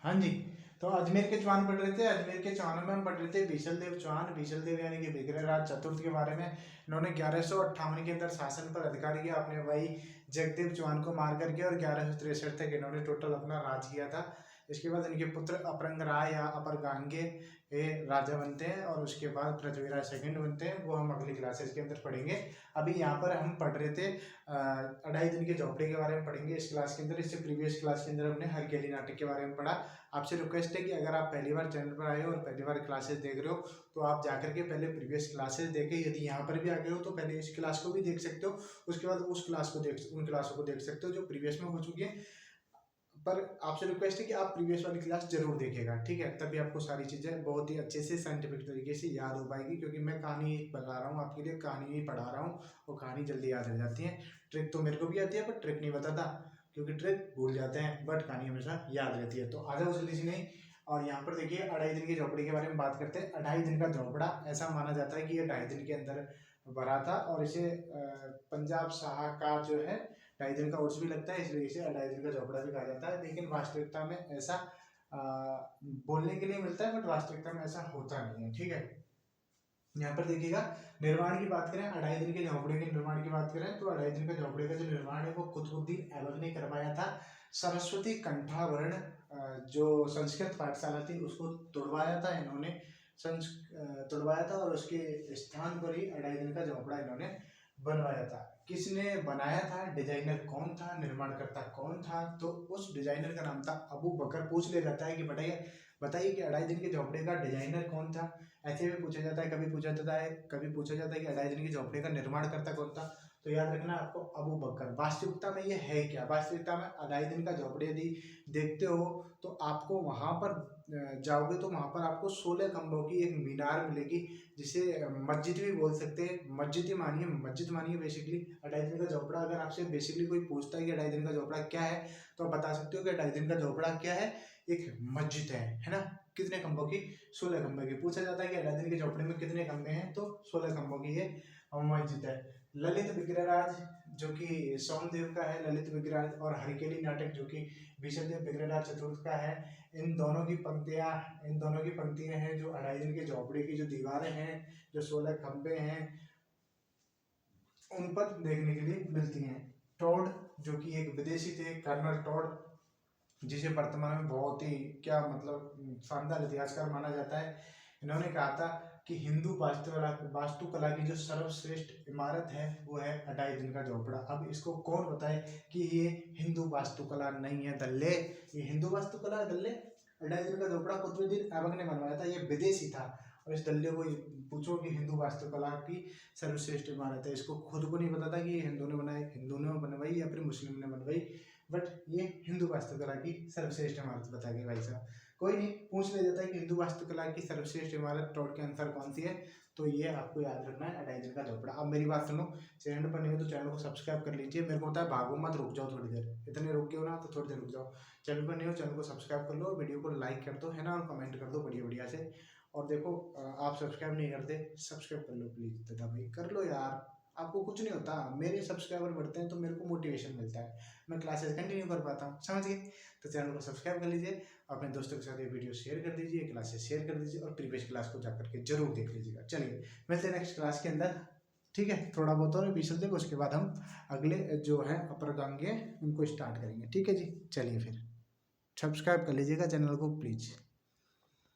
हाँ जी। तो अजमेर के चौहान पढ़ रहे थे। अजमेर के चौहानों में हम पढ़ रहे थे बीसल देव चौहान। बीसल देव यानी कि विग्रहराज चतुर्थ के बारे में। इन्होंने 1158 के अंदर शासन पर अधिकार किया अपने भाई जगदेव चौहान को मार करके, और 1163 तक इन्होंने टोटल अपना राज किया था। इसके बाद इनके पुत्र अपरंग राय या अपर गांगे ये राजा बनते हैं, और उसके बाद पृथ्वीराज सेकंड बनते हैं। वो हम अगली क्लासेस के अंदर पढ़ेंगे। अभी यहाँ पर हम पढ़ रहे थे 2.5 दिन के झोपड़े के बारे में पढ़ेंगे इस क्लास के अंदर। इससे प्रीवियस क्लास के अंदर हमने हरकेली नाटक के बारे में पढ़ा। आपसे रिक्वेस्ट है कि अगर आप पहली बार चैनल पर आए हो और पहली बार क्लासेस देख रहे हो, तो आप जाकर के पहले प्रीवियस क्लासेस देखें। यदि यहाँ पर भी आ गए हो तो पहले इस क्लास को भी देख सकते हो, उसके बाद उस क्लास को उन क्लासों को देख सकते हो जो प्रीवियस में हो चुकी है। पर आपसे रिक्वेस्ट है कि आप प्रीवियस वाली क्लास जरूर देखिएगा, ठीक है? तभी आपको सारी चीज़ें बहुत ही अच्छे से साइंटिफिक तरीके से याद हो पाएगी, क्योंकि मैं कहानी बता रहा हूँ आपके लिए, कहानी ही पढ़ा रहा हूँ, वो कहानी जल्दी याद रह जाती है। ट्रिक तो मेरे को भी आती है, पर ट्रिक नहीं बताता, क्योंकि ट्रिक भूल जाते हैं, बट कहानी हमेशा याद रहती है। तो आ जाओ जल्दी से नहीं। और यहाँ पर देखिए 2.5 दिन की झोपड़ी के बारे में बात करते हैं। 2.5 दिन का झोपड़ा ऐसा माना जाता है कि ये 2.5 दिन के अंदर भरा था, और इसे पंजाब शाहकार जो है 2.5 दिन का उर्स भी लगता है, इसलिए इसे 2.5 दिन का झोपड़ा भी कहा जाता है। लेकिन वास्तविकता में ऐसा बोलने के लिए मिलता है, बट वास्तविकता में ऐसा होता नहीं है, ठीक है? यहाँ पर देखिएगा, निर्माण की बात करें, 2.5 दिन के झोपड़े के निर्माण की बात करें, तो 2.5 दिन के झोपड़े का जो निर्माण है वो कुतुबुद्दीन ऐबक ने करवाया था। सरस्वती कंठावर्ण जो संस्कृत पाठशाला थी उसको तुड़वाया था इन्होंने, तुड़वाया था, और उसके स्थान पर ही 2.5 दिन का झोपड़ा इन्होंने बनवाया था। किसने बनाया था, डिजाइनर कौन था, निर्माणकर्ता कौन था? तो उस डिजाइनर का नाम था अबू बकर। पूछ लिया जाता है कि बताइए बताइए कि 2.5 दिन के झोपड़े का डिजाइनर कौन था। ऐसे भी पूछा जाता है, कभी पूछा जाता है कि 2.5 दिन की झोपड़ी का निर्माणकर्ता कौन था। तो याद रखना आपको अबू बकर। वास्तविकता में ये है क्या? वास्तविकता में 2.5 दिन का झोपड़ी यदि देखते हो तो आपको वहां पर जाओगे तो वहां पर आपको 16 खंभों की एक मीनार मिलेगी, जिसे मस्जिद भी बोल सकते हैं। मस्जिद मानिए बेसिकली। 2.5 दिन का झोपड़ा अगर आपसे बेसिकली कोई पूछता है कि 2.5 दिन का झोपड़ा क्या है, तो आप बता सकते हो कि 2.5 दिन का झोपड़ा क्या है, एक मस्जिद है ना? कितने खंभों की? 16 खंभों की। पूछा जाता है कि 2.5 दिन के झोपड़े में कितने खंभे हैं, तो 16 खंभों की ये मस्जिद है। ललित विग्रहराज जो कि सोमदेव का है, ललित विग्रहराज, और हरकेली नाटक जो कि विष्णुदेव विग्रहराज चतुर्थ का है। इन दोनों की पंक्तियां हैं जो 2.5 दिन के झोपड़े की जो दीवारें हैं, जो 16 खंभे हैं, उन पर देखने के लिए मिलती हैं। टोड जो कि एक विदेशी थे, कर्नल टोड, जिसे वर्तमान में बहुत ही क्या मतलब शानदार इतिहासकार माना जाता है। इन्होंने कहा था कि हिंदू वास्तुकला की जो सर्वश्रेष्ठ इमारत है वो है 2.5 दिन का झोपड़ा। अब इसको कौन बताए कि ये हिंदू वास्तुकला नहीं है दल्ले, ये हिंदू वास्तुकला है दल्ले? 2.5 दिन का झोपड़ा कुतुबुद्दीन ऐबक ने बनवाया था, ये विदेशी था। और इस दल्ले को पूछो कि हिंदू वास्तुकला की सर्वश्रेष्ठ इमारत है, इसको खुद को नहीं पता था कि ये हिंदू ने बनवाई या फिर मुस्लिम ने बनवाई, बट ये हिंदू वास्तुकला की सर्वश्रेष्ठ इमारत बता गई भाई साहब। कोई नहीं, पूछ लिया जाता है कि हिंदू वास्तुकला की सर्वश्रेष्ठ इमारत टॉड के अनुसार कौन सी है, तो ये आपको याद रखना है 2.5 दिन का झोपड़ा। अब मेरी बात सुनो, चैनल पर नहीं हो तो चैनल को सब्सक्राइब कर लीजिए। मेरे को होता है भागो मत, रुक जाओ थोड़ी देर, इतने रुक गए हो ना तो थोड़ी देर रुक जाओ। चैनल पर नहीं हो, चैनल को सब्सक्राइब कर लो, वीडियो को लाइक कर दो, है ना, और कमेंट कर दो बढ़िया बढ़िया से। और देखो आप सब्सक्राइब नहीं करते, सब्सक्राइब कर लो प्लीज दादा भाई, कर लो यार। आपको कुछ नहीं होता, मेरे सब्सक्राइबर बढ़ते हैं तो मेरे को मोटिवेशन मिलता है, मैं क्लासेस कंटिन्यू कर पाता हूँ, समझ गए? तो चैनल को सब्सक्राइब कर लीजिए, अपने दोस्तों के साथ ये वीडियो शेयर कर दीजिए, क्लासेस शेयर कर दीजिए, और प्रीवियस क्लास को जाकर के जरूर देख लीजिएगा। चलिए मिलते हैं नेक्स्ट क्लास के अंदर, ठीक है? थोड़ा बहुत और बीसल देख, उसके बाद हम अगले जो है अपर गांगे उनको स्टार्ट करेंगे, ठीक है जी? चलिए फिर सब्सक्राइब कर लीजिएगा चैनल को प्लीज़।